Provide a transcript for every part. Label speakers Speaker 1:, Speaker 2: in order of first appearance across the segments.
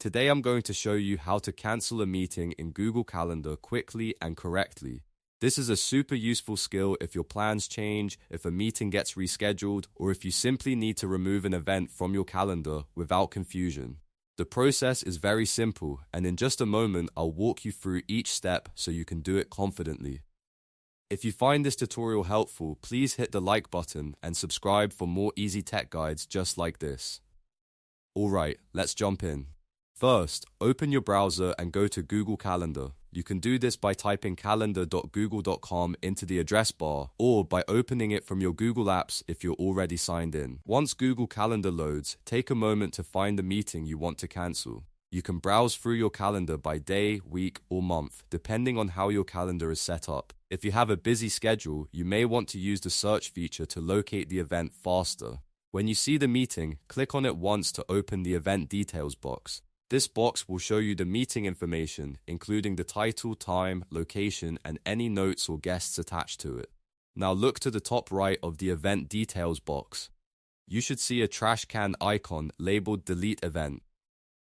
Speaker 1: Today I'm going to show you how to cancel a meeting in Google Calendar quickly and correctly. This is a super useful skill if your plans change, if a meeting gets rescheduled, or if you simply need to remove an event from your calendar without confusion. The process is very simple, and in just a moment I'll walk you through each step so you can do it confidently. If you find this tutorial helpful, please hit the like button and subscribe for more easy tech guides just like this. Alright, let's jump in. First, open your browser and go to Google Calendar. You can do this by typing calendar.google.com into the address bar, or by opening it from your Google Apps if you're already signed in. Once Google Calendar loads, take a moment to find the meeting you want to cancel. You can browse through your calendar by day, week, or month, depending on how your calendar is set up. If you have a busy schedule, you may want to use the search feature to locate the event faster. When you see the meeting, click on it once to open the event details box. This box will show you the meeting information, including the title, time, location, and any notes or guests attached to it. Now look to the top right of the event details box. You should see a trash can icon labeled Delete Event.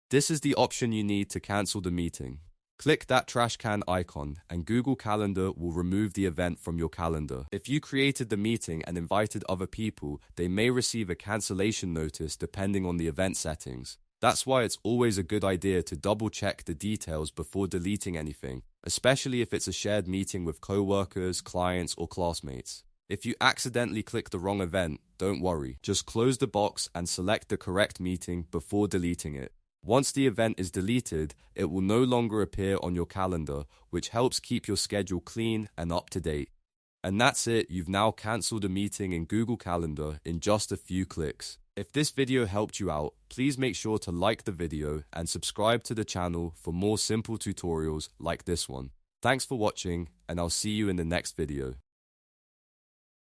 Speaker 1: This is the option you need to cancel the meeting. Click that trash can icon and Google Calendar will remove the event from your calendar. If you created the meeting and invited other people, they may receive a cancellation notice depending on the event settings. That's why it's always a good idea to double check the details before deleting anything, especially if it's a shared meeting with coworkers, clients, or classmates. If you accidentally click the wrong event, don't worry. Just close the box and select the correct meeting before deleting it. Once the event is deleted, it will no longer appear on your calendar, which helps keep your schedule clean and up to date. And that's it, you've now cancelled a meeting in Google Calendar in just a few clicks. If this video helped you out, please make sure to like the video and subscribe to the channel for more simple tutorials like this one. Thanks for watching, and I'll see you in the next video.